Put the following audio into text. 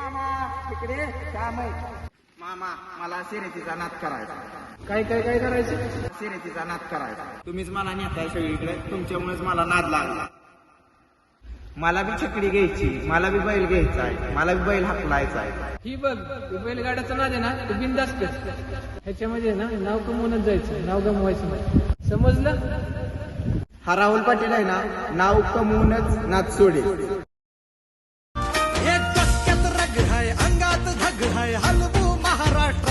मामा तिकडे काम आहे. मामा मला शर्यतीचा नाद करायचा. काय काय काय करायचं? शर्यतीचा नाद करायचा. तुम्हीच मला नेताय सगळीकडे, तुमच्यामुळेच मला नाद लागला. मला बी छकडी घ्यायची, मला बी बैल घ्यायचा आहे, मला बी बैल हाकलायचा आहे. ही बघ बैलगाड्याचं नाद आहे ना तू बिंदास्त कर. ह्याच्यामध्ये ना नाव कमवूनच जायचं, नाव गमवायचं नाही, समजलं? हा राहुल पाटील आहे ना, नाव कमवूनच नाद सोडे. डोक्यात रग हाय, अंगात धग हाय, हलवू महाराष्ट्र.